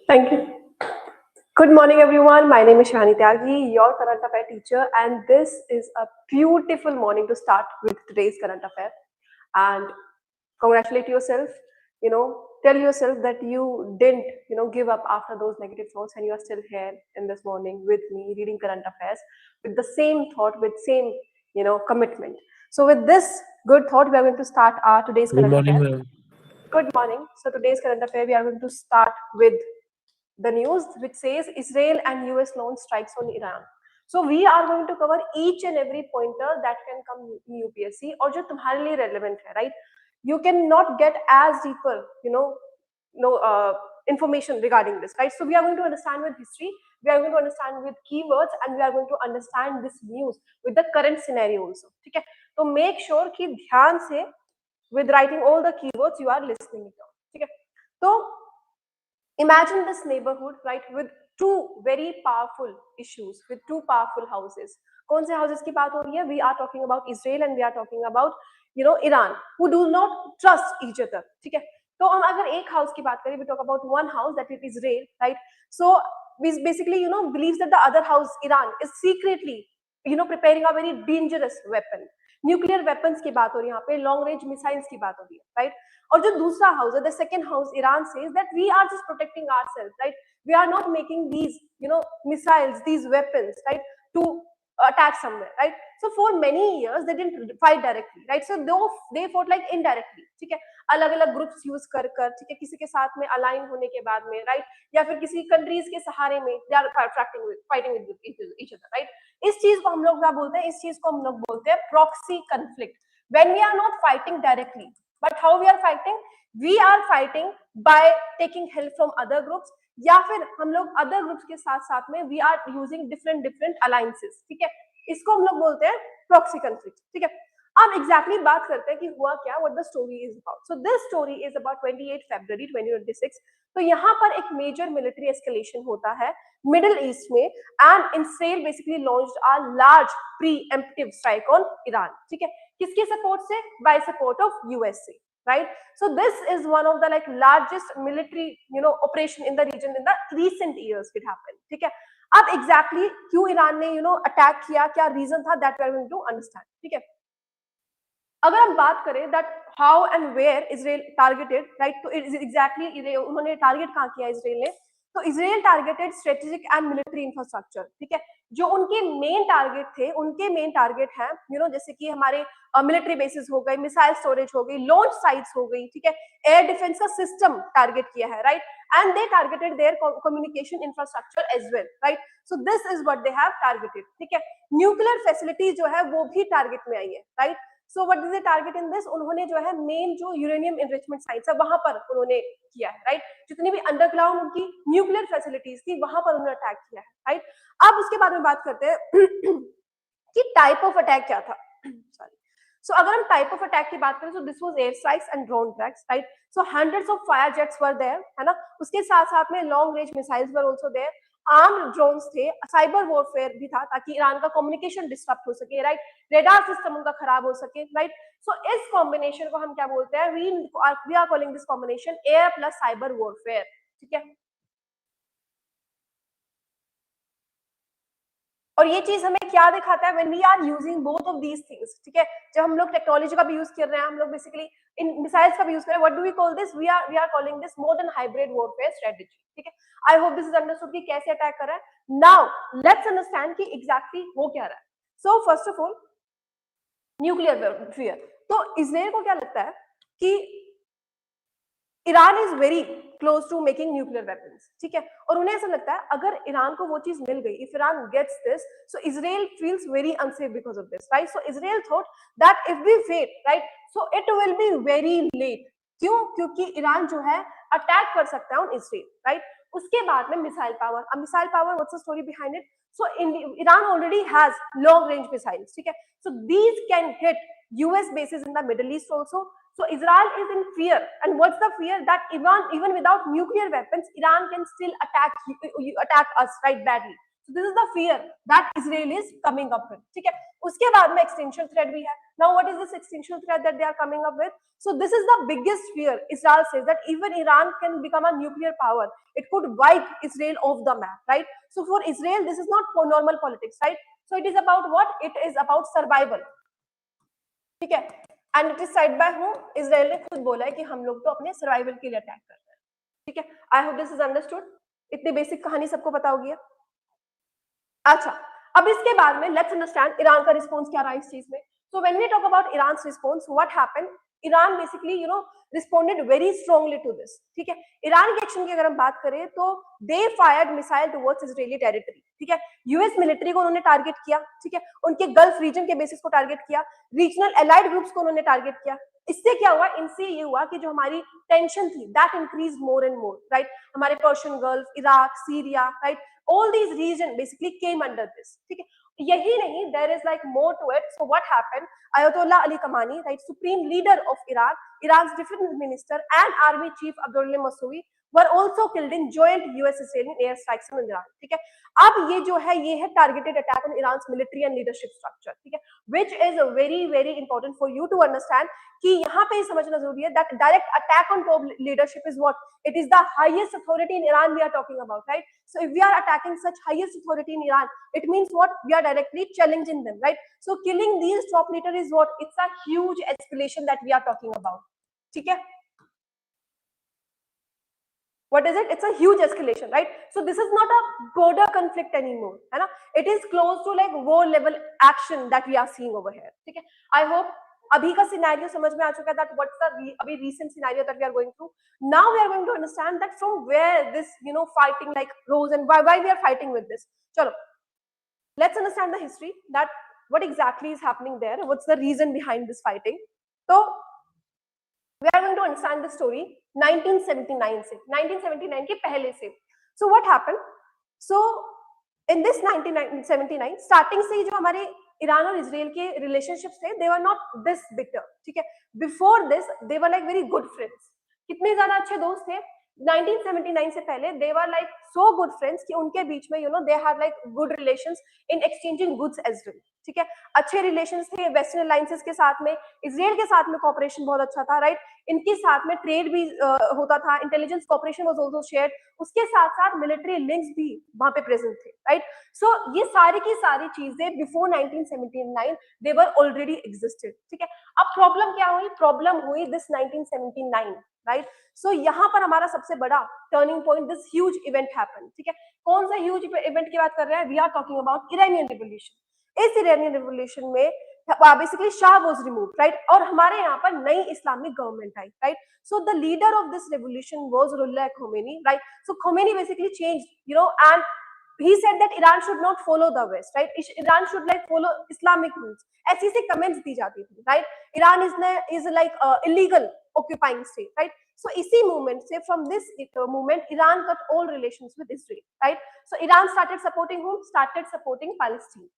Thank you. Good morning, everyone. My name is Shivani Tyagi, your current affair teacher, and this is a beautiful morning to start with today's current affair. And congratulate yourself. Tell yourself that you didn't, give up after those negative thoughts, and you are still here in this morning with me, reading current affairs with the same thought, with same, commitment. So, with this good thought, we are going to start our today's current affair. Good morning. So, today's current affair, we are going to start with the news which says Israel and US launch strikes on Iran. So we are going to cover each and every pointer that can come in UPSC or जो तुम्हारे लिए relevant है, right? You cannot get as deeper, information regarding this, right? So we are going to understand with history, we are going to understand with keywords, and we are going to understand this news with the current scenario also. ठीक है? तो make sure कि ध्यान से with writing all the keywords you are listening to. ठीक है? तो imagine this neighborhood, right, with two very powerful issues, with two powerful houses. कौन से houses की बात हो रही है? We are talking about Israel and we are talking about, Iran, who do not trust each other. ठीक है? तो हम अगर एक house की बात करें, we talk about one house, that is Israel, right? So we basically, believes that the other house, Iran, is secretly, preparing a very dangerous weapon. Nuclear weapons की बात हो रही है, यहाँ पे लॉन्ग रेंज मिसाइल्स की बात हो रही है, राइट? और जो दूसरा हाउस है, the second house, Iran says that we are just protecting ourselves, right? We are not making these, missiles, these weapons, right, to attack somewhere, right? So for many years they didn't fight directly, right? So they fought like indirectly, ठीक है? अलग अलग groups use कर ठीक है, किसी के साथ में अलाइन होने के बाद में, राइट, या फिर किसी कंट्रीज के सहारे में they are fighting with each other, right? इस चीज को हम लोग क्या बोलते हैं? इस चीज को हम लोग बोलते हैं proxy conflict. When we are not fighting directly, but how we are fighting? We are fighting by taking help from other groups, या फिर हम लोग अदर ग्रुप्स के साथ साथ में we are using different alliances, ठीक है? इसको हम लोग बोलते हैं प्रॉक्सी कॉन्फ्लिक्ट, ठीक है? अब एग्जैक्टली बात करते हैं कि हुआ क्या, what the story is about. So this story is about 28 फरवरी 2026. तो यहाँ पर एक मेजर मिलिट्री एस्केलेशन होता है मिडिल ईस्ट में, and Israel basically launched a large pre-emptive strike on Iran, ठीक है? किसके सपोर्ट से? By support of USA, right? So this is one of the like largest military, operation in the region in the recent years it happened, ठीक है? अब exactly क्यों Iran ने, attack किया, क्या रीजन था, that we are going to understand, ठीक है? अगर हम बात करें that how and where Israel targeted, right? तो exactly उन्होंने टारगेट कहाँ किया इजराइल ने? तो Israel targeted strategic and military infrastructure, ठीक है? जो उनके मेन टारगेट थे, उनके मेन टारगेट हैं, जैसे कि हमारे मिलिट्री बेसिस हो गए, मिसाइल स्टोरेज हो गई, लॉन्च साइट्स हो गई, ठीक है? एयर डिफेंस का सिस्टम टारगेट किया है, right? And they targeted their communication infrastructure as well, right? So this is what they have targeted, ठीक है? न्यूक्लियर फैसिलिटी जो है वो भी टारगेट में आई है, right? So what is the target in this? उन्होंने जो है मेन जो यूरेनियम एनरिचमेंट साइट्स है वहां पर उन्होंने किया है, राइट? जितनी भी अंडरग्राउंड उनकी न्यूक्लियर फैसिलिटीज थी वहां पर उन्होंने अटैक किया है, राइट? अब उसके बारे में बात करते हैं कि टाइप ऑफ अटैक क्या था. सॉरी. सो अगर हम टाइप ऑफ अटैक की बात करें तो this was air strikes and drone attacks, right? So hundreds of fire jets were there, है ना? उसके साथ साथ में long range missiles were also there, armed drones थे, साइबर वॉरफेयर भी था ताकि ईरान का कम्युनिकेशन डिस्टर्ब हो सके, राइट? रेडार सिस्टम उनका खराब हो सके, राइट? सो इस कॉम्बिनेशन को हम क्या बोलते हैं? We are calling this combination air plus cyber warfare, ठीक है? और ये चीज हमें क्या दिखाता है? When we are using both of these things, ठीक है? जब हम लोग टेक्नोलॉजी का भी यूज कर रहे हैं, हम लोग बेसिकली इन मिसाइल्स का भी यूज कर रहे हैं, what do we call this? We are calling this modern hybrid warfare strategy, ठीक है? I hope this is understood कि कैसे अटैक कर रहा है. नाउ लेट्स अंडरस्टैंड कि एग्जैक्टली हो क्या रहा है. So first of all nuclear warfare. तो इजराइल को क्या लगता है कि Iran is very close to making nuclear weapons, ठीक है? और उन्हें ऐसा लगता है अगर ईरान को वो चीज मिल गई, if Iran gets this, so Israel feels very unsafe because of this, right? So Israel thought that if we fail, right, so it will be very late. क्यों? क्योंकि ईरान जो है अटैक कर सकता है ऑन इजराइल, राइट? उसके बाद में मिसाइल पावर. अब missile power, what's the story behind it? So Iran already has long range missiles, ठीक है? So these can hit US bases in the Middle East also. So Israel is in fear, and what's the fear? That even without nuclear weapons, Iran can still attack us, right, badly. So this is the fear that Israel is coming up with, ठीक है? उसके बाद में extension threat भी है, Now what is this existential threat that they are coming up with? So this is the biggest fear. Israel says that even Iran can become a nuclear power. It could wipe Israel off the map, right? So for Israel, this is not for normal politics, right? So it is about what? It is about survival. ठीक है, and it is side by whom? Israel ने खुद बोला है कि हम लोग तो अपने सर्वाइवल के लिए अटैक कर रहे हैं. ठीक है, I hope this is understood. इतनी बेसिक कहानी सबको पता होगी. अच्छा, अब इसके बाद में लेट्स अंडरस्टैंड ईरान का रिस्पॉन्स क्या रहा इस चीज में. So when we talk about Iran response, what happened? Iran basically responded very strongly to this. ठीक है, ईरान के एक्शन की अगर हम बात करें तो they fired missile towards Israeli territory. ठीक है, यूएस मिलिट्री को उन्होंने टारगेट किया. ठीक है, उनके गल्फ रीजन के बेसिस को टारगेट किया, रीजनल एलाइड ग्रुप्स को उन्होंने टारगेट किया. इससे क्या हुआ? इनसे ये हुआ कि जो हमारी टेंशन थी that increase more and more, right? हमारे Persian Gulf, Iraq, Syria, right, all these region basically came under this. ठीक है, यही नहीं, there is like more to it. So what happened? Ayatollah Ali Khamenei, right, supreme leader of Iran, Iran's defense minister and army chief Abdullah Massoudi were also killed in joint US-Israeli air strikes on Iran. ठीक है, अब ये जो है ये है targeted attack on Iran's military and leadership structure. ठीक है, which is very very important for you to understand कि यहाँ पे समझना जरूरी है that direct attack on top leadership is what? It is the highest authority in Iran we are talking about, right? So if we are attacking such highest authority in Iran, it means what? We are directly challenging them, right? So killing these top leaders is what? It's a huge escalation that we are talking about. ठीक है, what is it? It's a huge escalation, right? So this is not a border conflict anymore, है ना? It is close to like war level action that we are seeing over here. ठीक है, I hope अभी का scenario समझ में आ चुका है that what's the अभी recent scenario that we are going through. Now we are going to understand that from where this fighting like rose and why we are fighting with this. चलो, let's understand the history that what exactly is happening there. What's the reason behind this fighting? So we are going to understand the story 1979 से, 1979 के पहले से. So what happened? So in this 1979 starting से ही जो हमारे Iran और Israel के relationships थे, they were not this bitter. ठीक है, before this they were like very good friends. कितने ज्यादा अच्छे दोस्त थे? 1979 से पहले they were like so good friends कि उनके बीच में they had like good relations in exchanging goods as well. ठीक है, अच्छे रिलेशंस थे वेस्टर्न अलायंसेस के साथ में, इजराइल के साथ में कोऑपरेशन बहुत अच्छा था, राइट? इनके साथ में ट्रेड भी होता था, intelligence cooperation was also shared, उसके साथ साथ मिलिट्री लिंक्स भी वहां पे प्रेजेंट थे, राइट? सो ये सारी की सारी चीजें before 1979 they were already existed. ठीक है, अब प्रॉब्लम क्या हुई? प्रॉब्लम हुई दिस 1979, राइट? सो यहाँ पर हमारा सबसे बड़ा turning point, this huge event happened. ठीक है, कौन सा ह्यूज इवेंट की बात कर रहे हैं? We are talking about Iranian revolution. इस इरानियन रिवॉल्यूशन में basically shah was removed, right? और हमारे यहाँ पर नई इस्लामिक गवर्नमेंट आई, right? So the leader of this revolution was Ruhollah Khomeini, right? So Khomeini basically changed, and he said that Iran should not follow the West, right? Iran should like follow Islamic rules. ऐसी से comments दी जाती थी, right? Iran is like illegal occupying state, right? So इसी movement से, from this movement, Iran cut all relations with Israel, right? So Iran started supporting whom? Started supporting Palestine.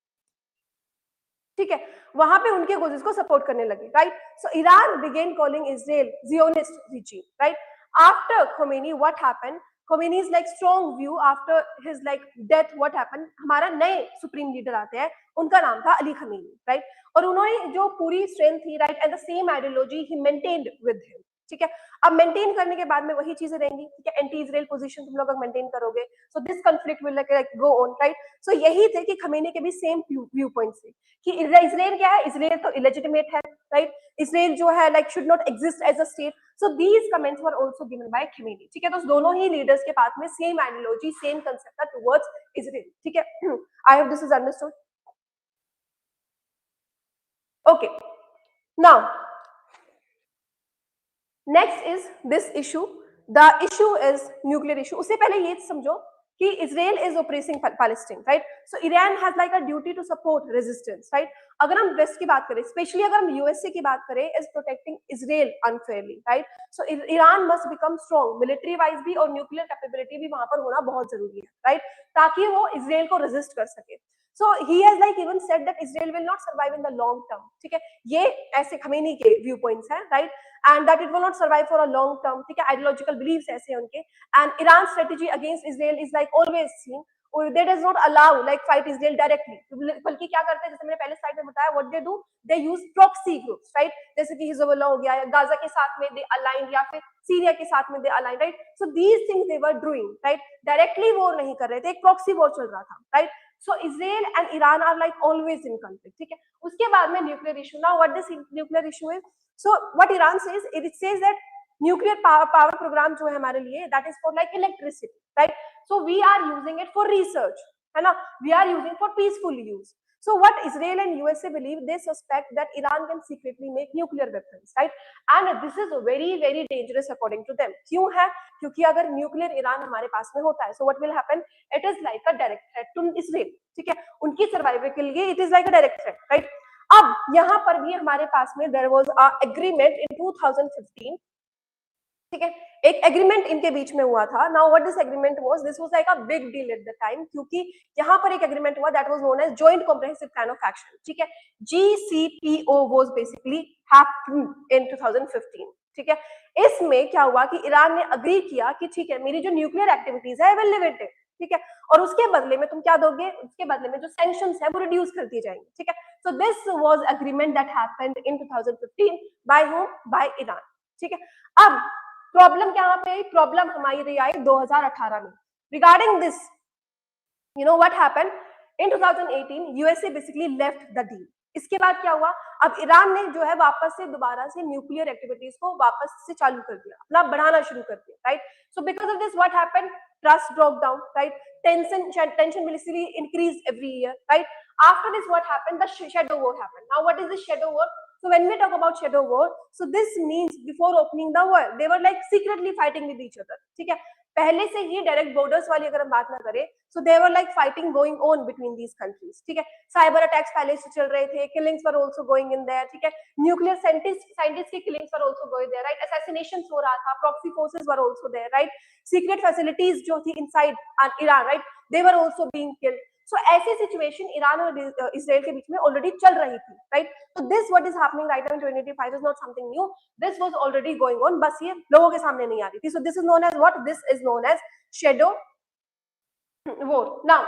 ठीक है, वहां पे उनके गोजेस को सपोर्ट करने लगे, right? So Iran began calling Israel Zionist regime, right? After Khomeini, what happened? Khomeini's like strong view after his like death, what happened? हमारा नए सुप्रीम लीडर आते हैं, उनका नाम था अली खमीनी, राइट? और उन्होंने जो पूरी स्ट्रेंथ थी, right, and the same ideology he maintained with him. ठीक है, अब मेंटेन करने के बाद में वही चीजें रहेंगी. ठीक है, एंटी इजराइल पोजीशन तुम लोग मेंटेन करोगे, so this conflict will like go on, right? So यही थे कि खमीनी के भी सेम व्यू पॉइंट्स थे कि इजराइल क्या है? इजराइल तो इलेजिटिमेट है, राइट? इजराइल जो है like should not exist as a state. So these comments were also given by Khamenei. ठीक है, तो दोनों ही लीडर्स के पास में सेम आइडियोलॉजी, सेम कांसेप्ट था टुवर्ड्स इजराइल. ठीक है, I hope this is understood. Okay, now next is this issue. The issue is nuclear issue. उससे पहले ये समझो कि Israel is oppressing Palestine, right? So Iran has like a duty to support resistance, right? अगर हम waste की बात करें, स्पेशली अगर हम यूएसए की बात करें, is protecting Israel unfairly, right? So Iran must become strong military wise भी, और न्यूक्लियर कैपेबिलिटी भी वहां पर होना बहुत जरूरी है, राइट? ताकि वो इजराइल को रेजिस्ट कर सके. So he has like even said that Israel will not survive in the long term. ठीक है, ये ऐसे खमीनी के व्यू पॉइंट्स हैं, right? And that it will not survive for a long term. ठीक है, आइडियोलॉजिकल बिलीव्स ऐसे हैं उनके. And Iran's strategy against Israel is like always seen. They does not allow like fight Israel directly, बल्कि क्या करते हैं, जैसे मैंने पहले स्लाइड में बताया, what they do, they use proxy groups, right, जैसे कि हिजबुल्ला हो गया, या गाजा के साथ में दे अलाइन, या फिर सीरिया के साथ में they align, right, so these things they were doing, right, directly war नहीं कर रहे थे, एक प्रॉक्सी वॉर चल रहा था, right, so Israel and Iran are like always in conflict, ठीक है। उसके बाद में nuclear issue, now what this nuclear issue is, so what Iran says, it says that nuclear power programme जो है हमारे लिए, that is for like electricity, right, so we are using it for research, है ना, we are using for peaceful use. So what Israel and USA believe, they suspect that Iran can secretly make nuclear weapons, right, and this is very very dangerous according to them. क्यों है, क्योंकि अगर nuclear Iran हमारे पास में होता है, so what will happen, it is like a direct threat to Israel, ठीक है, उनकी सर्वाइवल के लिए it is like a direct threat, right. अब यहाँ पर भी हमारे पास में there was a agreement in 2015, ठीक है, एक एग्रीमेंट इनके बीच में हुआ था. Now what this agreement was, this was like a big deal at the time, क्योंकि यहाँ पर एक एग्रीमेंट हुआ that was known as joint comprehensive plan of action, ठीक है, JCPO was basically happened in 2015, ठीक है. इसमें क्या हुआ कि ईरान ने अग्री किया कि ठीक है, मेरी जो न्यूक्लियर एक्टिविटीज है विल लिमिटेड, ठीक है, और उसके बदले में तुम क्या दोगे, उसके बदले में जो सैंक्शंस है वो रिड्यूस कर दिए जाएंगे, ठीक है. So this was agreement that happened in 2015 by whom, by Iran, ठीक है. अब प्रॉब्लम क्या पे आई, प्रॉब्लम हमारी आई 2018 में regarding this, you know what happened in 2018, USA basically left the deal. इसके बाद क्या हुआ, अब ईरान ने जो है वापस से दोबारा से न्यूक्लियर एक्टिविटीज को वापस से चालू कर दिया, अपना बढ़ाना शुरू कर दिया, right. So because of this what happened, trust broke down, right, tension basically increased every year, right. After this what happened, the shadow war happened. Now what is the shadow war? So when we talk about shadow war, so this means before opening the war they were like secretly fighting with each other, ठीक है, पहले से ही direct borders वाली अगर हम बात ना करें, so they were like fighting going on between these countries, ठीक है. साइबर अटैक्स पहले से चल रहे थे, killings were also going in there, ठीक है, न्यूक्लियर साइंटिस्ट की killings were also going there, right, assassinations हो रहा था, proxy forces were also there, right, secret facilities जो थी inside Iran, right, they were also being killed. So ऐसी situation Iran और इजराइल के बीच में ऑलरेडी चल रही थी, राइट. तो this what is happening right now in 2025 is not something new, this was already going on, बस ये लोगों के सामने नहीं आ रही थी. So this is known as what, this is known as shadow war. Now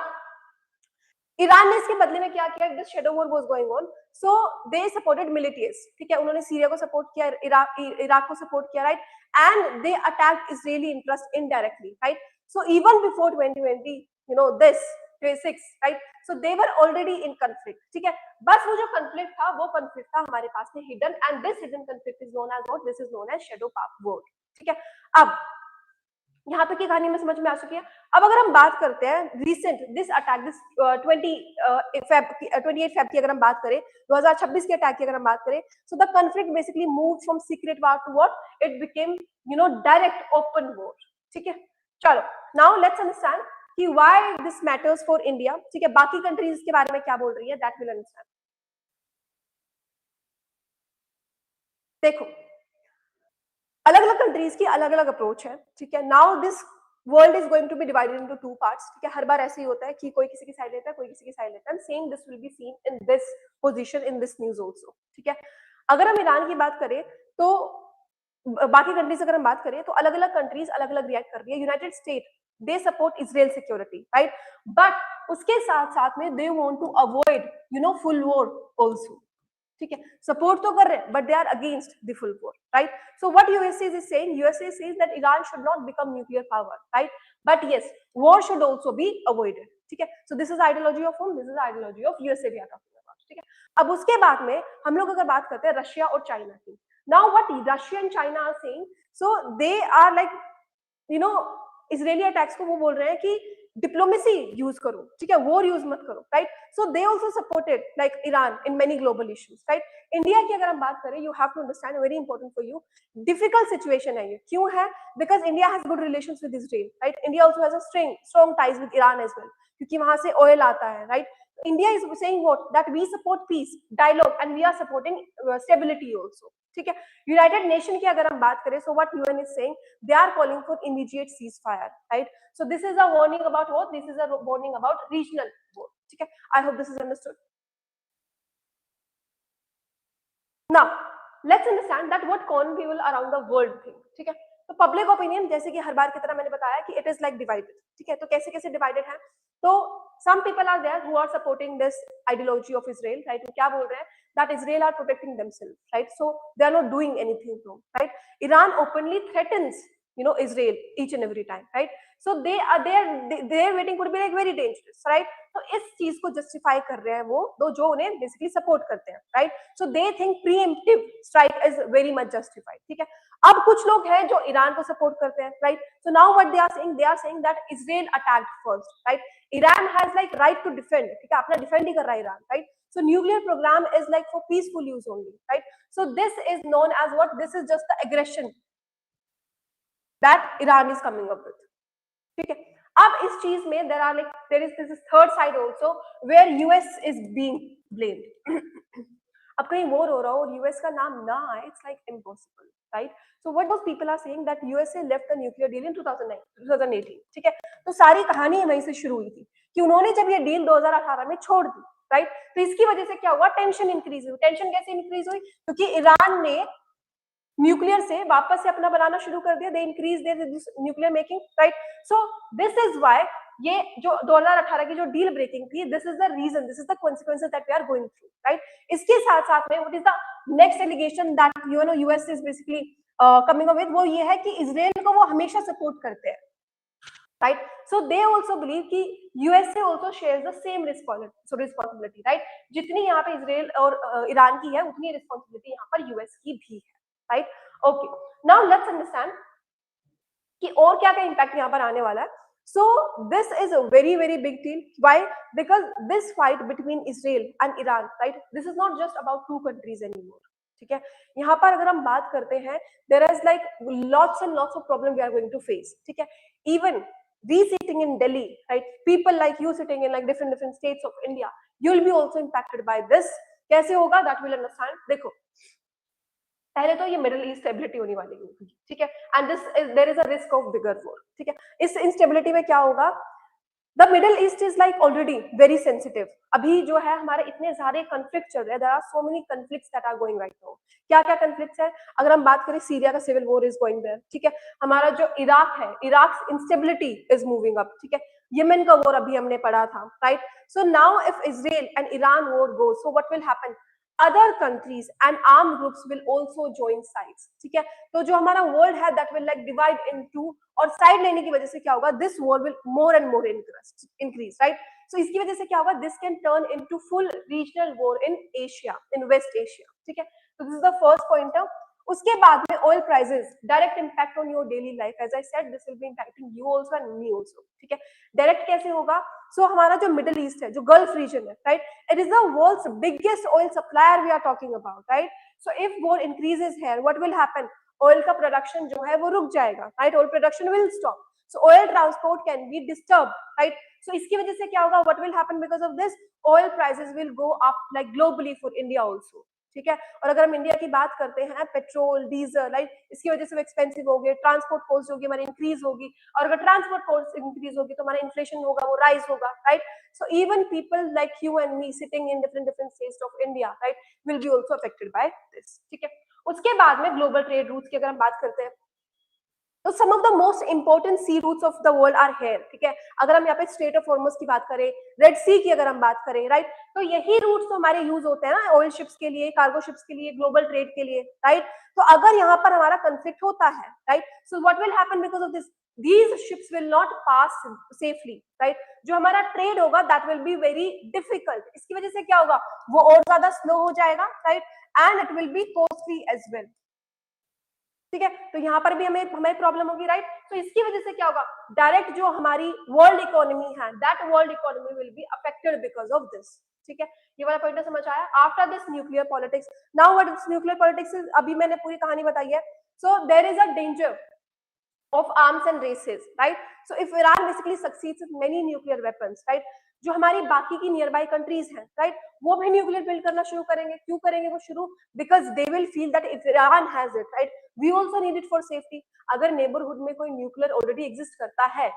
Iran ने इसके बदले में क्या किया, this shadow war was going on, so they supported militants, ठीक है, उन्होंने सीरिया को सपोर्ट किया, इराक को सपोर्ट किया, right, and they attacked Israeli interest indirectly, right. So even before 2020, you know this 26, right, so they were already in conflict, ठीक है. बस वो जो कॉन्फ्लिक्ट था वो कॉन्फ्लिक्ट था हमारे पास में hidden, and this hidden conflict is known as what, this is known as shadow war, ठीक है. अब यहाँ तक की कहानी में समझ में आ चुकी है. अब अगर हम बात करते हैं recent this attack, this 28 Feb की अगर हम बात करें, 2026 के अटैक की अगर हम बात करें, so the conflict basically move from secret war to what, it became you know direct open war, ठीक है. चलो नाउ लेट्स अंडरस्टैंड कि why this matters for India, ठीक है, बाकी कंट्रीज के बारे में क्या बोल रही है, दैट विल अंडरस्टैंड. देखो अलग अलग कंट्रीज की अलग अलग अप्रोच है, ठीक है. Now this world is going to be divided into two parts, ठीक है. हर बार ऐसे ही होता है कि कोई किसी की साइड लेता है, कोई किसी की साइड लेता है, same this will be seen in this position in this news also, ठीक है. अगर हम ईरान की बात करें तो बाकी कंट्रीज अगर हम बात करें तो अलग अलग कंट्रीज अलग अलग रिएक्ट कर रही है. United state they support Israel security, right, but उसके साथ साथ में they want to avoid you know full war also, ठीक है. सपोर्ट तो कर रहे हैं but they are against the full war, right. So what USA is saying, USA says that Iran should not become nuclear power, right, but yes war should also be avoided, ठीक है. So this is ideology of home, this is ideology of USA we are talking about, ठीक है. अब उसके बाद में हम लोग अगर बात करते हैं रशिया और चाइना की, now what Russia and China are saying, so they are like you know Israeli attacks को वो बोल रहे हैं कि डिप्लोमेसी यूज करो, ठीक है, वॉर यूज मत करो, right. So they also supported like Iran in many global issues, right. India की अगर हम बात करें, you have to understand, very important for you, difficult situation है ये. क्यों है, because India has good relations with Israel, right. India also has a strong ties with Iran as well, क्योंकि वहां से ऑयल आता है, right. India is saying what, that we support peace dialogue and we are supporting stability also, ठीक है. United nation की अगर हम बात करें, so what UN is saying, they are calling for immediate cease fire, right. So this is a warning about what, this is a warning about regional war, ठीक है. I hope this is understood. Now let's understand that what common people around the world think, ठीक है. तो public opinion जैसे कि हर बार की तरह मैंने बताया कि इट इज लाइक डिवाइडेड, ठीक है. तो कैसे कैसे डिवाइडेड है, तो some people are there who are supporting this ideology of Israel, right? वो क्या बोल रहे हैं that Israel are protecting themselves, right? So they are not doing anything wrong, right? Iran openly threatens, Israel each and every time, right? So their waiting could be like very dangerous, right? तो इस चीज को justify कर रहे हैं वो जो उन्हें बेसिकली सपोर्ट करते हैं, right? So they think pre-emptive strike is very much justified, ठीक है? अब कुछ लोग हैं जो ईरान को सपोर्ट करते हैं, right? So now what they are saying that Israel attacked first, right? Iran has like right to defend, ठीक है? अपना डिफेंड ही कर रहा है Iran, right? So nuclear program is like for peaceful use only, right? So this is known as what? This is just the aggression that Iran is coming up with, ठीक है? अब इस चीज में there is this third side also where US is being blamed. अब कहीं war हो रहा हो और यूएस का नाम ना आए, it's like impossible, right? So what those people are saying that USA left the nuclear deal in 2018, ठीक है? तो सारी कहानी वहीं से शुरू हुई थी कि उन्होंने जब ये डील 2018 में छोड़ दी, राइट? तो इसकी वजह से क्या हुआ? टेंशन इंक्रीज हुई। टेंशन कैसे इंक्रीज हुई? क्योंकि ईरान ने न्यूक्लियर से वापस से अपना बनाना शुरू कर दिया, they increase their nuclear making, right? So this is why ये जो 2018 की जो डील ब्रेकिंग थी, this is the reason, this is the consequences that we are going through, right? इसके साथ साथ में what is the next allegation that US is basically coming up with, वो ये है कि इजराइल को वो हमेशा सपोर्ट करते हैं, right? So they also believe कि USA also shares the same responsibility, right? जितनी यहाँ पे इजराइल और ईरान की है उतनी रिस्पॉन्सिबिलिटी यहाँ पर यूएस की भी है, right? Okay, now let's understand कि और क्या क्या इम्पैक्ट यहाँ पर आने वाला है. So this is a very very big deal. Why? Because this fight between Israel and Iran, right? This is not just about two countries anymore. ठीक है, यहाँ पर अगर हम बात करते हैं, there is like lots and lots of problem we are going to face. ठीक है, even we sitting in Delhi, right? People like you sitting in like different states of India, you will be also impacted by this. कैसे होगा? That will understand. देखो, पहले तो ये middle east stability होने वाली है, ठीक है? And there is a risk of bigger war, ठीक है? इस इंस्टेबिलिटी में क्या होगा? The middle east is like already very sensitive. अभी जो है हमारे इतने सारे कॉन्फ्लिक्ट चल रहे हैं, there are so many conflicts that are going right now. क्या क्या कॉन्फ्लिक्ट्स है? अगर हम बात करें, सीरिया का civil war is going there, ठीक है? हमारा जो इराक है, Iraq instability is moving up, ठीक है? यमन का वॉर अभी हमने पढ़ा था, right? So now if Israel and Iran war goes, so what will happen? other countries and armed groups will also join sides, ठीक है? तो जो हमारा वर्ल्ड है that will like divide into, और साइड लेने की वजह से क्या होगा? this war will more and more increase, right? so इसकी वजह से क्या होगा? this can turn into full regional war in Asia, in West Asia, ठीक है? so this is the first pointer. उसके बाद में oil prices, direct impact on your daily life. As I said, this will be impacting you also and me also, ठीक है? Direct कैसे होगा? सो हमारा जो मिडिल ईस्ट है, जो गल्फ रीजन है, right? It is the world's biggest oil supplier we are talking about, right? So if war increases here, what will happen? Oil का प्रोडक्शन जो है वो रुक जाएगा, right? Oil production will stop, so oil transport can be disturb, right? So इसकी वजह से क्या होगा? What will happen because of this? Oil prices will go up like globally for India also, ठीक है? और अगर हम इंडिया की बात करते हैं, पेट्रोल, डीजल, राइट, इसकी वजह से एक्सपेंसिव हो गए, ट्रांसपोर्ट कॉस्ट होगी हमारी इंक्रीज होगी, और अगर ट्रांसपोर्ट कॉस्ट इंक्रीज होगी तो हमारा इन्फ्लेशन होगा, वो राइज होगा, right? So even people like you and me sitting in different states of India, right, will be also affected by this, ठीक है? उसके बाद में ग्लोबल ट्रेड रूट्स की अगर हम बात करते हैं, तो some of the most important sea routes of the world are here, ठीक है? अगर हम यहाँ पे स्ट्रेट ऑफ हॉर्मुज की बात करें, रेड सी की अगर हम बात करें, राइट, तो यही रूट्स तो हमारे यूज होते हैं ना ऑयल शिप्स के लिए, कार्गो शिप्स के लिए, ग्लोबल ट्रेड के लिए, राइट? तो अगर यहाँ पर हमारा कंफ्लिक्ट होता है, right, so what will happen because of this? these ships will not pass safely, right? जो हमारा ट्रेड होगा that will be very difficult. इसकी वजह से क्या होगा? वो और ज्यादा स्लो हो जाएगा, right? and it will be costly as well, ठीक है? तो यहाँ पर भी हमें प्रॉब्लम होगी, राइट? तो इसकी वजह से क्या होगा? डायरेक्ट जो हमारी वर्ल्ड इकोनॉमी है, that world economy will be affected because of this, ठीक है? ये वाला पॉइंट समझ आया? After this nuclear politics, now what is nuclear politics? अभी मैंने पूरी कहानी बताई है. So there is a danger of arms and races, right? So if Iran basically succeeds with many nuclear weapons, right, जो हमारी बाकी की नियर बाई कंट्रीज हैं, राइट, वो भी न्यूक्लियर बिल्ड करना शुरू करेंगे. क्यों करेंगे वो शुरू? Because they will feel that if Iran has it, right, we also need it for safety. अगर नेबरहुड में कोई न्यूक्लियर ऑलरेडी एग्जिस्ट करता है,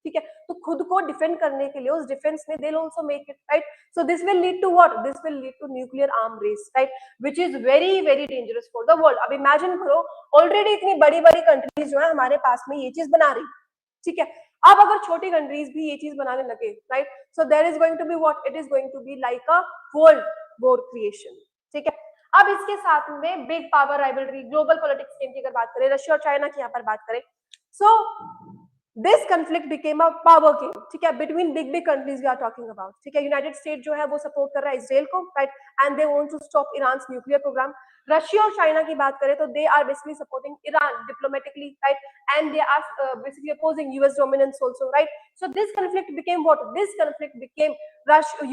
ठीक है, तो खुद को डिफेंड करने के लिए उस डिफेंस में they will also make it, right? So this will lead to what? This will lead to nuclear arm race, right, which is very very dangerous for the world. अब इमेजिन करो, already इतनी बड़ी बड़ी countries जो है हमारे पास में ये चीज बना रही, ठीक है? अब अगर छोटी कंट्रीज भी ये चीज बनाने लगे, right, so there is going to be what, it is going to be like a world war creation, ठीक है। अब इसके साथ में big power rivalry, global politics game की अगर बात करें, रशिया और चाइना की यहाँ पर बात करें, so this conflict became a power game, ठीक है, between big big countries we are talking about, ठीक है। यूनाइटेड स्टेट जो है वो सपोर्ट कर रहा है इसराइल को, right, and they want to stop Iran nuclear programme. Russia और चाइना की बात करें तो they are basically supporting Iran diplomatically, right, and they are basically opposing US dominance also, right? So this conflict became what? This conflict became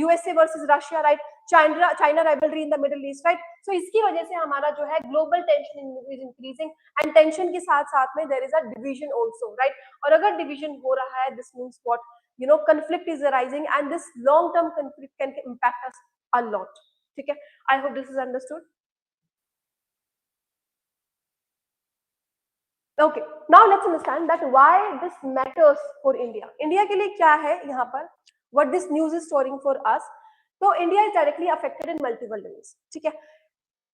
USA versus Russia, right? China rivalry in the Middle East, right? So इसकी वजह से हमारा जो है global tension is increasing, and tension के साथ साथ में there is a division also, right? और अगर division हो रहा है, this means what? You know, conflict is arising, and this long term conflict can impact us a lot, ठीक है? I hope this is understood. Okay, now let's understand that why this matters for India. India के लिए क्या है यहाँ पर? What this news is storing for us? तो India is directly affected in multiple ways, ठीक है?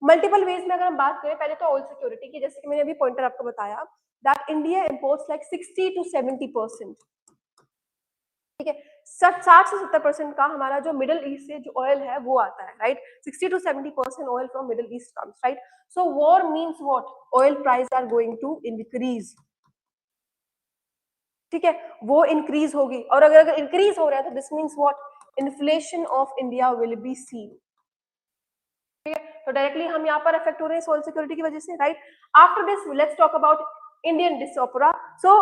Multiple ways में अगर हम बात करें, पहले तो ऑयल सिक्योरिटी की, जैसे कि मैंने अभी पॉइंटर आपको बताया, that India imports like 60 to 70%, ठीक है, 60 से 70% का हमारा जो मिडिल ईस्ट से जो ऑयल है वो आता है, right, 60 to 70% oil from middle east comes, right. So war means what? Oil price are going to increase, ठीक है, वो इंक्रीज होगी, और अगर इंक्रीज हो रहा है तो this means what? Inflation of India will be seen, ठीक है। तो डायरेक्टली हम यहाँ पर अफेक्ट हो रहे हैं सोल सिक्योरिटी की वजह से, right. After this let's talk about Indian diaspora. So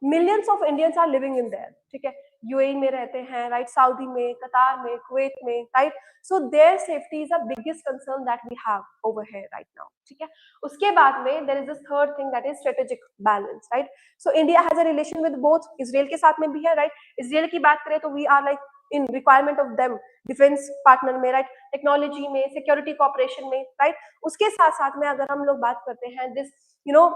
millions of Indians are living in there, ठीक है, यूएई में रहते हैं, राइट, सऊदी में, कतार में, कुवैत में, right. So their safety is a biggest concern that we have over here right now, ठीक है। उसके बाद में there is this third thing that is strategic balance, right. So India has a relation with both, Israel के साथ में भी है, राइट। इसराइल की बात करें तो we are like in requirement of them, defence partner में, राइट, टेक्नोलॉजी में, सिक्योरिटी कॉपरेशन में, राइट। उसके साथ साथ में अगर हम लोग बात करते हैं this you know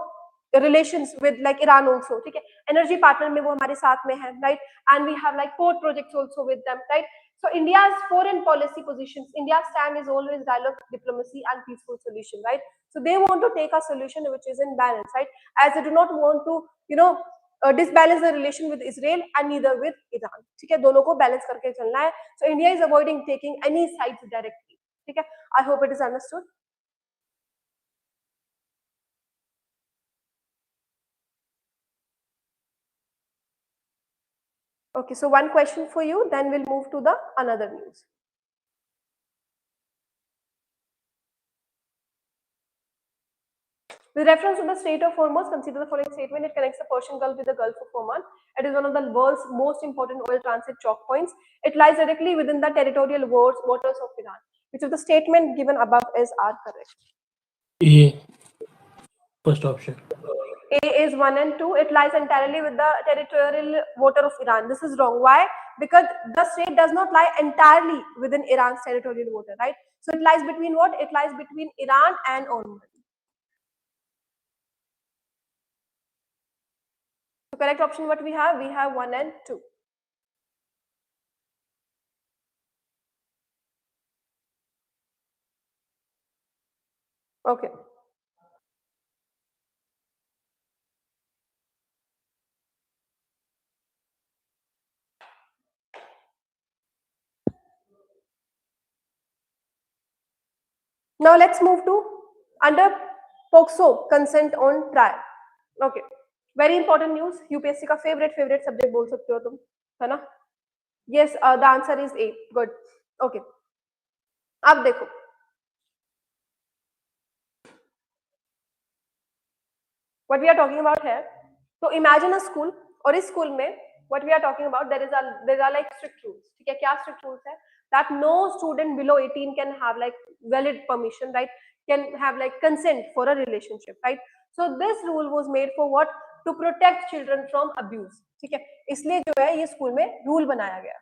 relations with like Iran also, ठीक है, एनर्जी पार्टनर में वो हमारे साथ में है, right, and we have like port projects also with them, right. So India's foreign policy positions, India's stand is always dialogue, diplomacy, and peaceful solution, right? So they want to take a solution which is in balance, right? As they do not want to, you know, disbalance the relation with Israel and neither with Iran, ठीक है, दोनों को balance करके चलना है। So India is avoiding taking any sides directly, ठीक है। I hope it is understood. Okay, so one question for you, then we'll move to the another news. With reference to the Strait of Hormuz, consider the following statement. It connects the Persian Gulf with the Gulf of Oman. It is one of the world's most important oil transit choke points. It lies directly within the territorial waters of Iran. Which of the statement given above is are correct? A. First option. A is 1 and 2. It lies entirely with the territorial water of Iran. This is wrong. Why? Because the strait does not lie entirely within Iran's territorial water, right? So it lies between what? It lies between Iran and Oman. So correct option what we have? We have 1 and 2. Okay. Now let's move to under POCSO consent on trial. Okay. Very important news. UPSC का favorite subject बोल सकते हो तुम, है ना? Yes, the answer is A. Good. Okay. अब देखो. What we are talking about here. So imagine a school, और इस school में what we are talking about, there are like strict rules. ठीक है, क्या strict rules है? That no student below 18 can have like valid permission, right? Can have like consent for a relationship, right? So this rule was made for what? To protect children from abuse. ठीक है, इसलिए जो है ये school में rule बनाया गया,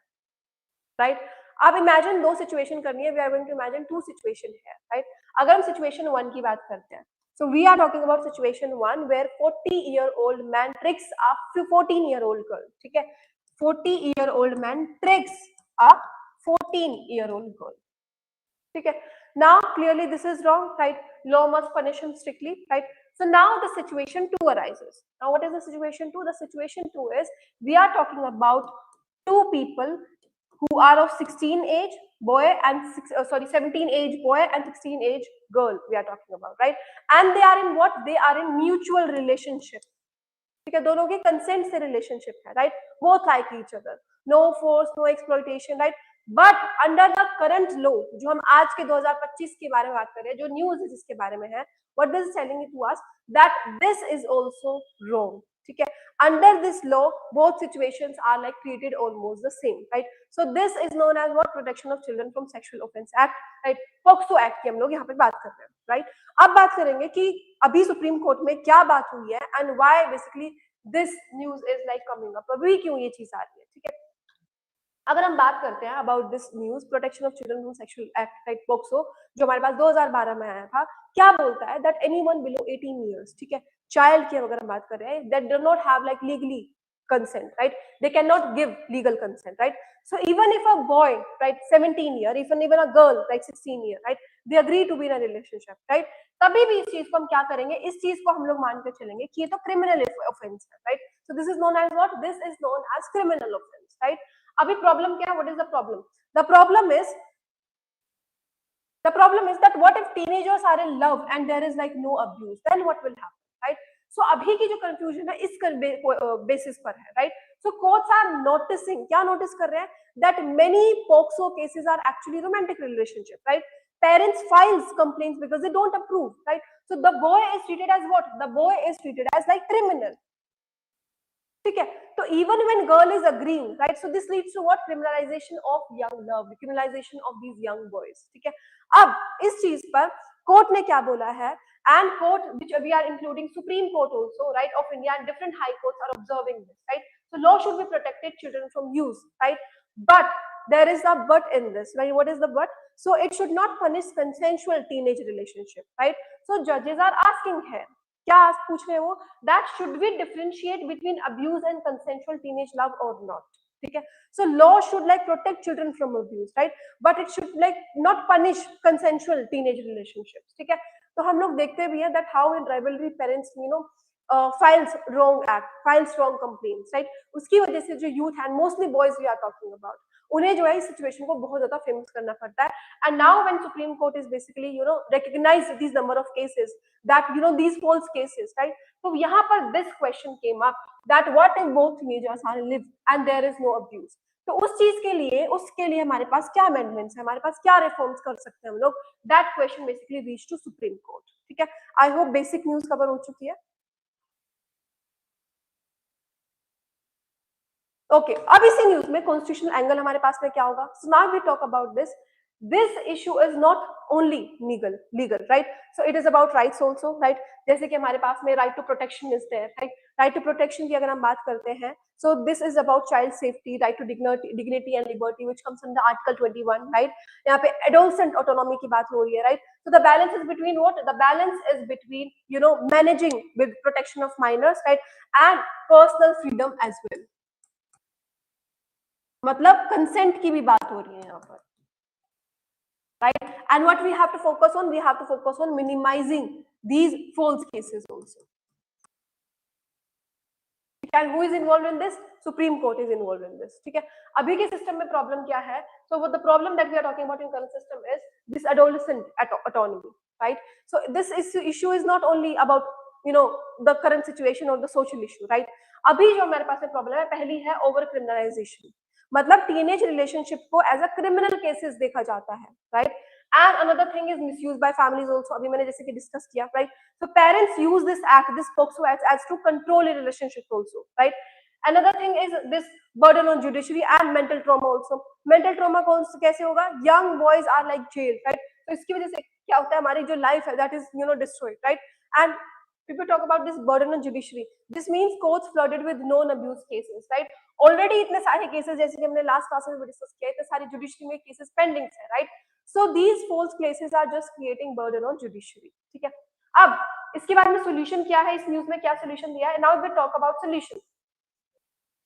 right. अब इमेजिन दो सिचुएशन करनी है, we are going to imagine two situation है, राइट। अगर हम सिचुएशन 1 की बात करते हैं, so we are talking about situation 1 where 40-year-old man tricks a 14-year-old girl, ठीक है, 40-year-old man tricks a 14-year-old girl, ठीक है। Now clearly this is wrong, right? Law must punish him strictly, right? So now the situation 2 arises. Now what is the situation 2? The situation 2 is we are talking about two people who are of 16 age boy and 17 age boy and 16 age girl we are talking about, right? And they are in what? They are in mutual relationship. ठीक है, दोनों के consent से relationship है, right? Both like each other, no force, no exploitation, right? But under the current law, जो हम आज के 2025 के बारे में बात कर रहे हैं, जो न्यूज है जिसके बारे में है, what this is telling to us that this is also wrong, ठीक है? Under this law both situations are like treated almost the same, right? So this is known as what? Protection of children from sexual offence act, right? POCSO act की हम लोग यहाँ पे बात कर रहे हैं, राइट? अब बात करेंगे कि अभी सुप्रीम कोर्ट में क्या बात हुई है and why basically this news is like coming up, अभी क्यों ये चीज आ रही है, ठीक है? अगर हम बात करते हैं about this news, protection of children from sexual act, right? POCSO जो हमारे पास 2012 में आया था, क्या बोलता है? दैट एनीवन बिलो 18 इयर्स, ठीक है, चाइल्ड की अगर हम बात कर रहे हैं, that do not have like legally consent, right? They cannot give legal consent, right? So even if a boy, right, 17 year, even a girl, like 16 year, right, they agree to be in a relationship, right? तभी भी इस चीज को हम क्या करेंगे? इस चीज को हम लोग मान के चलेंगे कि ये तो क्रिमिनल ऑफेंस है, right? So this is known as what? This is known as criminal offence, right? अभी प्रॉब्लम क्या है? What is the problem? The problem is that what if teenagers are in love and there is like no abuse, then what will happen, right? So अभी की जो confusion है इस basis पर है, right? So courts are noticing, क्या notice कर रहे हैं? That many POCSO cases are actually romantic relationship, right? Parents files complaints because they don't approve, right? So the boy is treated as what? The boy is treated as like criminal, ठीक है? तो even when girl is agreeing, right? So this leads to what? Criminalisation of young love, criminalisation of these young boys, ठीक है? अब इस चीज पर court ने क्या बोला है? And court which we are including supreme court also, right, of India and different high courts are observing this, right? So law should be protected children from use, right? But there is a but in this, right? What is the but? So it should not punish consensual teenage relationship, right? So judges are asking here, क्या पूछ रहे हैं वो? That should we differentiate between abuse and consensual teenage love और not, ठीक है? So law should like protect children from abuse, right? But it should like not punish consensual teenage relationships, ठीक है? तो हम लोग देखते भी हैं that how in rivalry parents files wrong act, files wrong complaints, right? उसकी वजह से जो youth and mostly boys we are talking about, उन्हें जो है इस सिचुएशन को बहुत ज्यादा फेमस करना पड़ता है. And now when supreme court is basically recognise this number of cases that these false cases, right? तो यहाँ पर this question came up that what if both teenagers are live and there is no abuse? तो उस चीज के लिए, उसके लिए हमारे पास क्या अमेंडमेंट्स है, हमारे पास क्या रिफॉर्म्स कर सकते हैं हम लोग? That question basically reach to supreme court, ठीक है? I hope basic news cover हो चुकी है. ओके, अब इसी न्यूज में कॉन्स्टिट्यूशनल एंगल हमारे पास में क्या होगा? So now we talk about this. This issue is not only legal, right? So it is about rights also, right? जैसे कि हमारे पास में right to protection is there, right? Right to protection की अगर हम बात करते हैं, so this is about child safety, right to dignity and liberty, which comes under Article 21, right? यहाँ पे adolescent autonomy की बात हो रही है, right? So the balance is between what? The balance is between managing with protection of minors, right, and personal freedom as well. मतलब consent की भी बात हो रही है यहाँ पर, right? And what we have to focus on? We have to focus on minimizing these false cases also. And who is involved in this? Supreme Court is involved in this, ठीक है? अभी के सिस्टम में problem क्या है? So what the problem that we are talking about in current system is this adolescent autonomy, right? So this issue is not only about the current situation or the social issue, right? अभी जो हमारे पास में problem है, पहली है over criminalisation, मतलब teenage relationship को एज अ क्रिमिनल केसेस देखा जाता है, right? And another thing is misuse by families also. अभी मैंने जैसे कि डिस्कस किया, right? So parents use this act, this POCSO act, as to control a relationship also, right? Another thing is this burden on judiciary and mental trauma also. Mental trauma कौन कैसे होगा? Young boys are like jail, right? तो इसकी वजह से क्या होता है? हमारी जो life है that is destroyed, right? And people talk about this burden on judiciary. This means courts flooded with known abuse cases, right? Already इतने सारे cases जैसे कि हमने last class में डिस्कस किया, इतने सारे judiciary में cases pending है, right? So these false cases are just creating burden on judiciary, ठीक है? अब इसके बारे में solution क्या है? इस न्यूज में क्या solution दिया है? Now we talk about solution.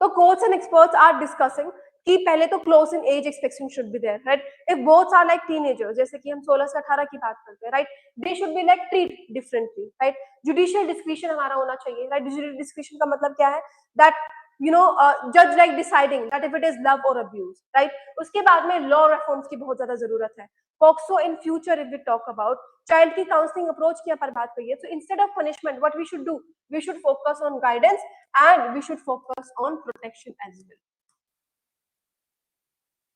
तो courts and experts are discussing कि पहले तो close in age expectation should be there, right? If both are like teenagers, जैसे कि हम 16 से 18 की बात करते हैं, right, they should be like treat differently, right? Judicial discretion हमारा होना चाहिए, राइट? जुडिशियल डिस्क्रिशन का मतलब क्या है? दैट जज like deciding that if it is love और अब्यूज, राइट? उसके बाद में लॉ रिफॉर्म्स की बहुत ज्यादा जरूरत है। POCSO in future, if we talk about child की काउंसलिंग अप्रोच की पर बात करिए, तो instead of punishment what we should do, we should focus on guidance and we should focus on protection as well,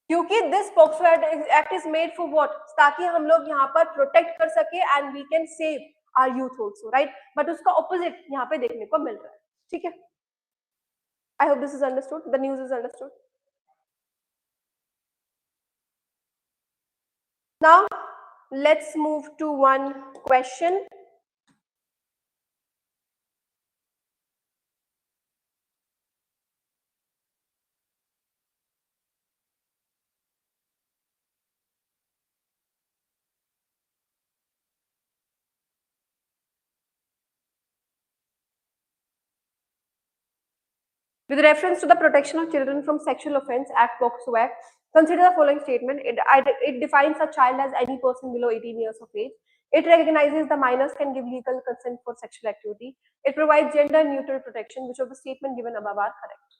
क्योंकि this POCSO act is made for what, ताकि हम लोग यहाँ पर प्रोटेक्ट कर सके and we can save our youth also, right? But उसका opposite यहाँ पे देखने को मिल रहा है, ठीक है? I hope this is understood, the news is understood. Now let's move to one question. With reference to the Protection of Children from Sexual Offence Act, POCSO Act, consider the following statement. It defines a child as any person below 18 years of age. It recognizes the minors can give legal consent for sexual activity. It provides gender neutral protection. Which of the statement given above are correct?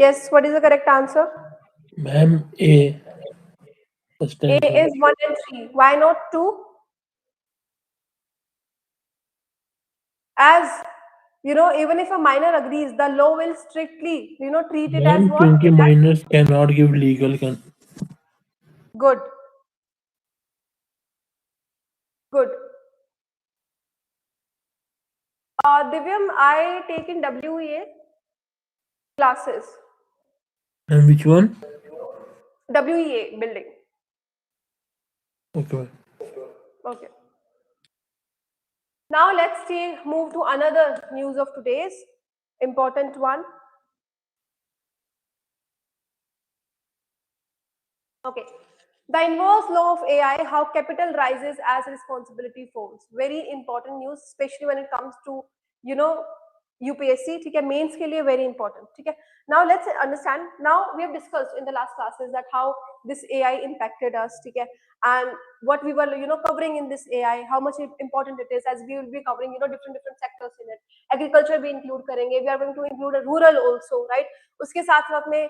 Yes, what is the correct answer? Ma'am, A. First A and third. is 1 and 3. Why not 2? As even if a minor agrees, the law will strictly, treat it as Ma'am, what? क्योंकि minors cannot give legal Good. Good. Divyam, I take in WEA classes. And which one? WEA building. Okay. Okay. Now let's move to another news of today's important one. Okay. The inverse law of AI, how capital rises as responsibility falls. Very important news, especially when it comes to, UPSC, ठीक है, mains के लिए very important, ठीक है? Now let's understand. Now we have discussed in the last classes that how this AI impacted us, ठीक है, and what we were covering in this AI, how much important it is, as we will be covering different sectors in it. Agriculture भी include करेंगे. We are going to include a rural also, right? उसके साथ साथ में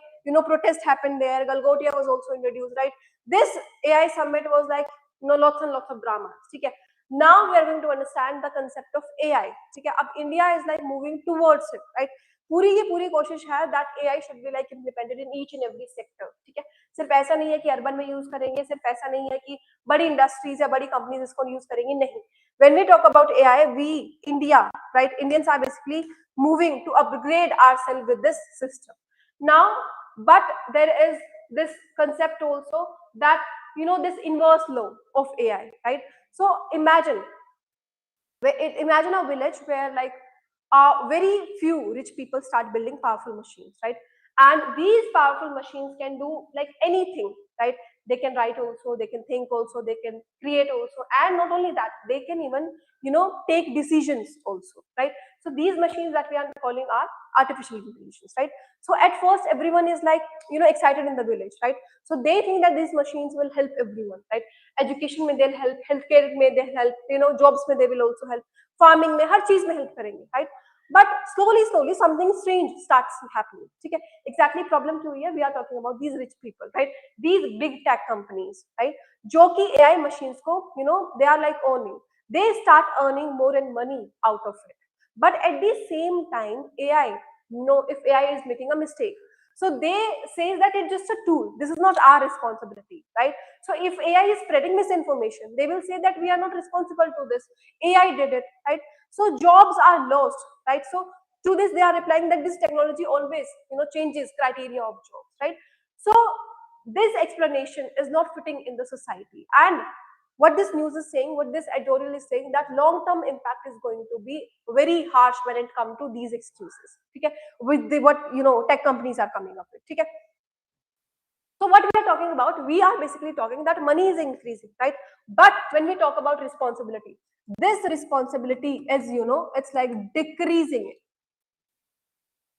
protest happened there. Galgotia was also introduced, right? This AI summit was like lots and lots of dramas, ठीक है? Now we are going to understand the concept of AI, ठीक है? अब India is like moving towards it, right? पूरी की पूरी कोशिश है that AI should be like implemented in each and every sector, ठीक है? सिर्फ ऐसा नहीं है कि अर्बन में यूज करेंगे, सिर्फ ऐसा नहीं है कि बड़ी इंडस्ट्रीज या बड़ी कंपनीज इसको यूज करेंगी, नहीं. When we talk about AI, we India, right? Indians are basically moving to upgrade ourselves with this system. Now, but there is this concept also that this inverse law of AI, right? So imagine a village where like very few rich people start building powerful machines, right? And these powerful machines can do like anything, right? They can write also, they can think also, they can create also, and not only that, they can even take decisions also, right? So these machines that we are calling are artificial intelligence, right? So at first everyone is like excited in the village, right? So they think that these machines will help everyone, right? Education में they'll help, healthcare में they help, jobs में they will also help, farming में हर चीज में help करेंगे, right? But slowly something strange starts happening, ठीक है? Exactly problem क्यों है? We are talking about these rich people, right? These big tech companies, right? जो कि AI machines को they are like owning, they start earning more and money out of it. But at the same time, AI, if AI is making a mistake, so they say that it's just a tool, this is not our responsibility, right? So if AI is spreading misinformation, they will say that we are not responsible to this, AI did it, right? So jobs are lost, right? So to this they are replying that this technology always changes criteria of jobs, right? So this explanation is not fitting in the society, and what this news is saying, what this editorial is saying, that long term impact is going to be very harsh when it comes to these excuses, okay, with the what tech companies are coming up with, okay. So what we are talking about, we are basically talking that money is increasing, right? But when we talk about responsibility, this responsibility is, it's like decreasing,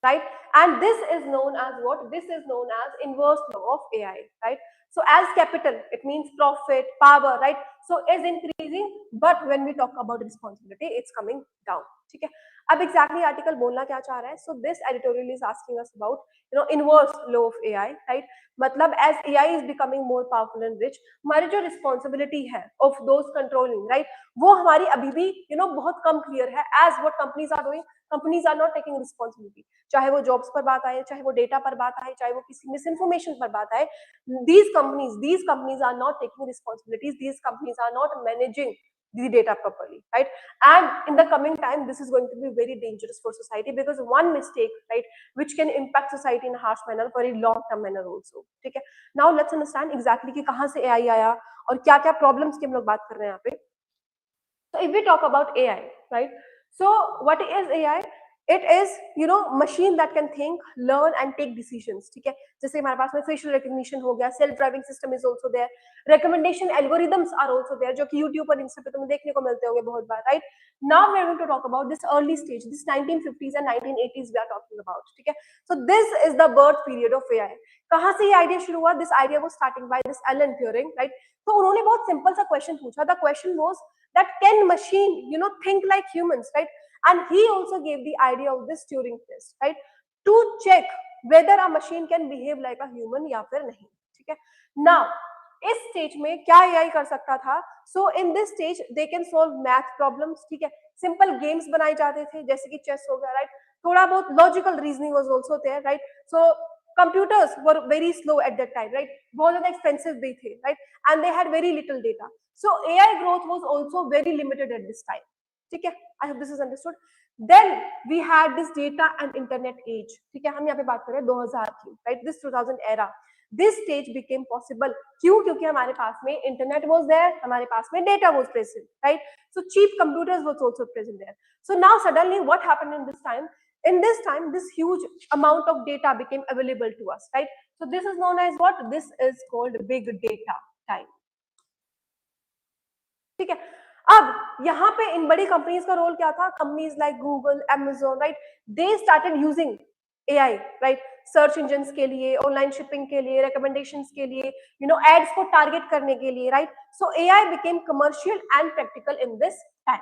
right? And this is known as what? This is known as inverse law of AI, right? So as capital, it means profit, power, right? So is increasing, but when we talk about responsibility, it's coming down. ठीक है? अब exactly article बोलना क्या चाह रहा है? So this editorial is asking us about inverse law of AI, right? मतलब as AI is becoming more powerful and rich, हमारी जो responsibility है of those controlling, right? वो हमारी अभी भी बहुत कम clear है as what companies are doing. Companies are not taking responsibility. चाहे वो जॉब्स पर बात आए, चाहे वो डेटा पर बात आए, चाहे वो किसी मिस इन्फॉर्मेशन पर बात आए, these companies are not taking responsibilities, these companies are not managing the data properly, right? And in the coming time, this is going to be very dangerous for society, because one mistake, right, which can impact society in a harsh manner, very long term manner also, ठीक है? Now let's understand exactly कि कहाँ से AI आया और क्या क्या problems की हम लोग बात कर रहे हैं यहाँ पे. So if we talk about AI, right, so what is AI? It is machine that can think, learn and take decisions, ठीक है? जैसे हमारे पास में facial recognition हो गया, self driving system is also there, recommendation algorithms are also there, जो कि YouTube और Insta पे तुम्हें देखने को मिलते होंगे बहुत बार, right? Now we are going to talk about this early stage, this 1950s and 1980s we are talking about, ठीक है? So this is the birth period of AI. कहाँ से ये आइडिया शुरू हुआ? This idea was starting by this Alan Turing, right? तो उन्होंने बहुत सिंपल सा क्वेश्चन पूछा. The question was that can machine think like humans, right? And he also gave the idea of this Turing test, right, to check whether a machine can behave like a human या फिर नहीं, ठीक है? Now इस stage में क्या AI कर सकता था? So in this stage they can solve math problems, ठीक है? Simple games बनाए जाते थे, जैसे कि चेस हो गया, right? थोड़ा बहुत logical reasoning was also there, right? So computers were very slow at that time, right? बहुत ज़्यादा expensive भी थे, right? And they had very little data. So AI growth was also very limited at this time. ठीक है? I hope this is understood. Then we had this data and internet age. ठीक है? हम यहाँ पे बात कर रहे हैं 2000 की, right? This 2000 era. This stage became possible. क्यों? क्योंकि हमारे पास में internet was there, हमारे पास में data was present, right? So cheap computers was also present there. So now suddenly what happened in this time? In this time, this huge amount of data became available to us, right? So this is known as what? This is called big data time. ठीक है? अब यहाँ पे इन बड़ी companies का role क्या था? Companies like Google, Amazon, right, they started using AI, right, search engines के लिए, ऑनलाइन शिपिंग के लिए, रिकमेंडेशंस के लिए, एड्स को टारगेट करने के लिए, right? So AI became commercial and practical in this time,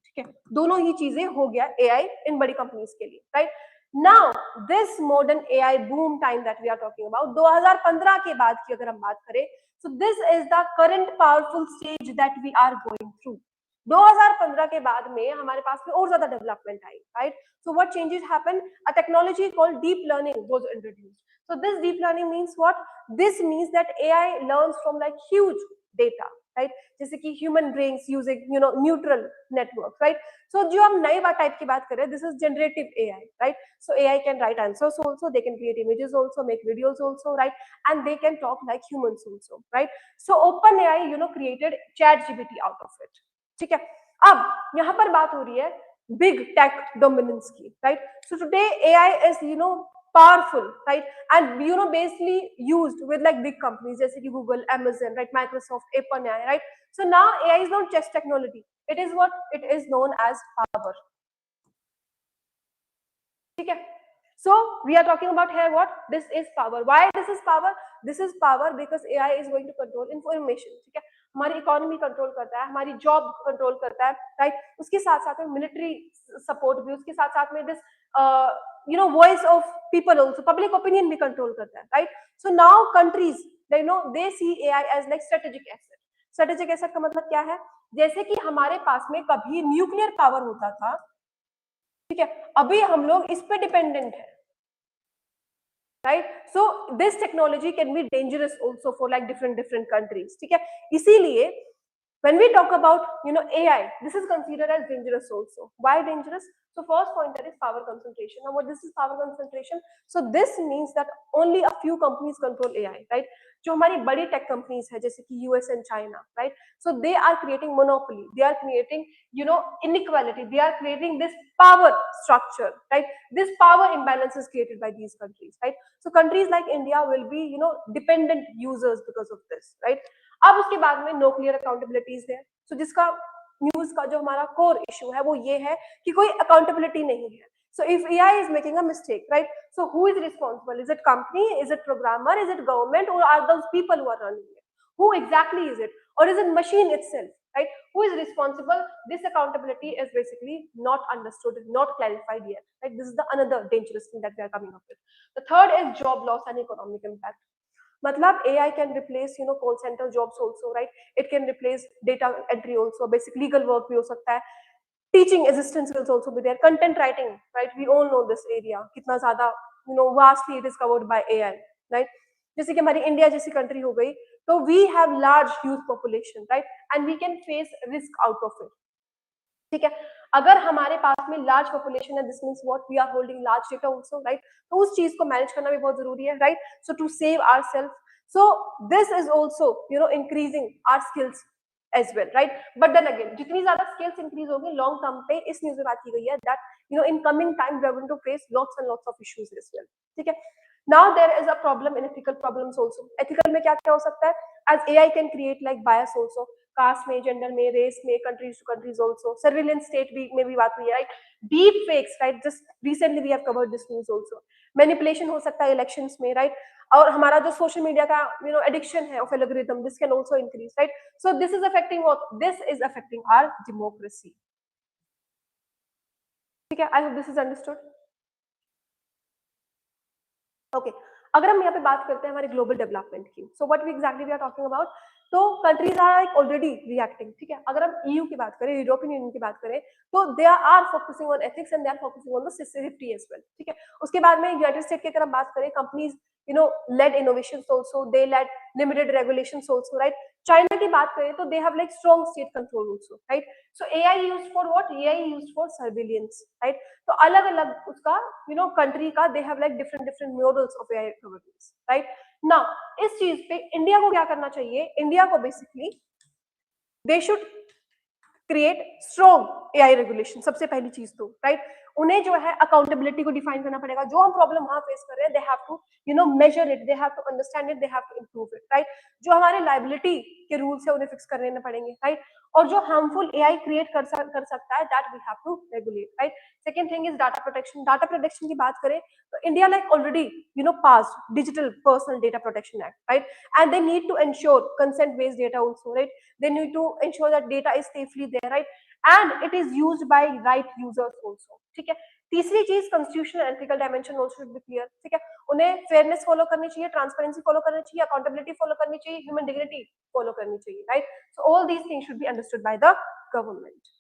ठीक है? दोनों ही चीजें हो गया एआई इन बड़ी कंपनीज के लिए, right? Now this modern AI boom time that we are talking about, 2015 के बाद की अगर हम बात करें, so this is the current powerful stage that we are going through. 2015 के बाद में हमारे पास में और ज्यादा development I, right? So what changes happened? A technology called deep learning was introduced. So this deep learning means what? This means that AI learns from like huge data, right? जैसे कि human brains using neutral networks, right? So जो हम नई बात type की बात कर रहे हैं, this is generative AI, right? So AI can write answers also, they can create images also, make videos also, right? And they can talk like humans also, right? So OpenAI created ChatGPT out of it, ठीक है? अब यहाँ पर बात हो रही है big tech dominance की, right? So today AI is powerful, right? And basically used with like big companies जैसे कि Google, Amazon, right, Microsoft, OpenAI, right? So now AI is not just technology, it is what it is known as power, ठीक है? So we are talking about here what? This is power. Why this is power? This is power because AI is going to control information, ठीक है? हमारी economy control करता है, हमारी job control करता है, राइट? उसके साथ साथ में मिलिट्री सपोर्ट भी, उसके साथ साथ में this voice of people also, public opinion भी कंट्रोल करता है, right? So now countries they see AI as like strategic asset. Strategic asset का मतलब क्या है? जैसे कि हमारे पास में कभी न्यूक्लियर पावर होता था, ठीक है, अभी हम लोग इस पे डिपेंडेंट है, right? So this technology can be dangerous also for like different countries, ठीक है? इसीलिए When we talk about AI, this is considered as dangerous also. Why dangerous? So first pointer is power concentration. Now what this is power concentration? So this means that only a few companies control AI, right? जो हमारी बड़ी tech companies है जैसे कि US and China, right, so they are creating monopoly, they are creating inequality, they are creating this power structure, right? This power imbalance is created by these countries, right? So countries like India will be dependent users because of this, right? अब उसके बाद में no clear accountabilities है, सो जिसका news का जो हमारा core issue है वो ये है कि कोई अकाउंटेबिलिटी नहीं है. So if AI is making a mistake, right? So who is responsible? Is it company? Is it programmer? Is it government? Or are those people who are running it? Who exactly is it? Or is it machine itself? Right? Who is responsible? This accountability is basically not understood, not clarified yet. Right? This is the another dangerous thing that we are coming up with. The third is job loss and economic impact. मतलब AI can replace call center jobs also, right? It can replace data entry also, basic legal work भी हो सकता है. Teaching assistants will also be there. Content writing, right? We all know this area. कितना ज़्यादा vastly it is covered by AI, right? जैसे कि हमारी India जैसी कंट्री हो गई, तो we have large youth population, right? And we can face risk out of it. ठीक है, अगर हमारे पास में लार्ज पॉपुलेशन है, this means what, we are holding large data also, right? तो उस चीज को मैनेज करना भी बहुत जरूरी है, right? So to save ourselves, so this is also increasing our skills as well, right? But then again जितनी ज्यादा स्किल्स इंक्रीज होगी लॉन्ग टर्म पे, इस न्यूज में बात की गई है that in coming time we are going to face lots and lots of issues as well. ठीक है, now there is a problem in ethical problems also. Ethical में क्या क्या हो सकता है? As AI can create like bias also, caste में, gender में, रेस में, countries to countries also, surveillance state भी में भी बात हुई है, right? Deep fakes, right? Just recently we have covered this news also. Manipulation हो सकता है इलेक्शंस में, राइट? और हमारा जो सोशल मीडिया का एडिक्शन है of algorithm, this can also increase, right? So this is affecting what? This is affecting our democracy. ठीक है, I hope this is understood. Okay, अगर हम यहाँ पे बात करते हैं हमारे ग्लोबल डेवलपमेंट की, so what we exactly we are talking about, तो countries are like already reacting. ठीक है, अगर हम ईयू की बात करें, यूरोपियन यूनियन की बात करें, तो they are focusing on ethics and they are focusing on the safety as well. ठीक है, उसके बाद में यूनाइटेड स्टेट की अगर हम बात करें, companies led innovations also, they led limited regulations also, right? China की बात करें तो they have like strong state control also, right? So AI used for what? AI used for surveillance, right? तो अलग अलग उसका कंट्री का they have like different models of AI governance, right? Now इस चीज पे इंडिया को क्या करना चाहिए? इंडिया को basically they should create strong AI regulation. सबसे पहली चीज तो, राइट, उन्हें जो है अकाउंटेबिलिटी को डिफाइन करना पड़ेगा. जो हम प्रॉब्लम वहां फेस कर रहे हैं, they have to measure it, they have to understand it, they have to improve it, right? जो हमारे लायबिलिटी के रूल्स है उन्हें फिक्स करने पड़ेंगे, राइट? और जो हार्मफुल एआई क्रिएट कर सकता है, that we have to regulate, right? Second thing is data protection. Data protection की बात करें तो India like already passed digital personal data protection act, right? And they need to ensure consent based data also, right? They need to ensure that data is safely there, right? And it is used by right users also. ठीक है, तीसरी चीज constitutional ethical dimension also should be clear. ठीक है, उन्हें fairness follow करनी चाहिए, transparency follow करनी चाहिए, accountability follow करनी चाहिए, human dignity follow करनी चाहिए, right? So all these things should be understood by the government.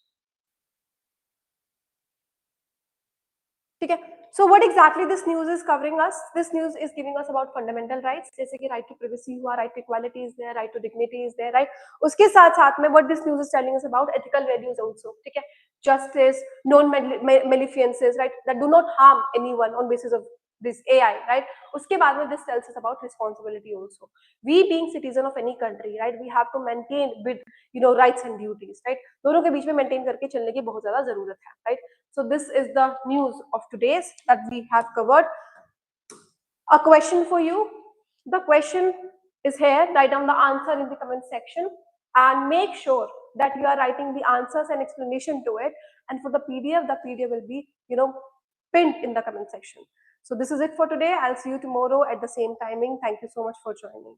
ठीक है, so what exactly this news is covering us? This news is giving us about fundamental rights, जैसे कि right to privacy हुआ, right to equality is there, right to dignity is there, right? उसके साथ साथ में what this news is telling us about ethical values also. ठीक है, justice, non maleficences, right, that do not harm anyone on basis of this AI, right? उसके बाद में this tells us about responsibility also. We being citizen of any country, right, we have to maintain with rights and duties, right? दोनों के बीच में maintain करके चलने की बहुत ज्यादा जरूरत है, right? So this is the news of today's that we have covered. A question for you. The question is here. Write down the answer in the comment section and make sure that you are writing the answers and explanation to it. And for the PDF will be, pinned in the comment section. So this is it for today. I'll see you tomorrow at the same timing. Thank you so much for joining.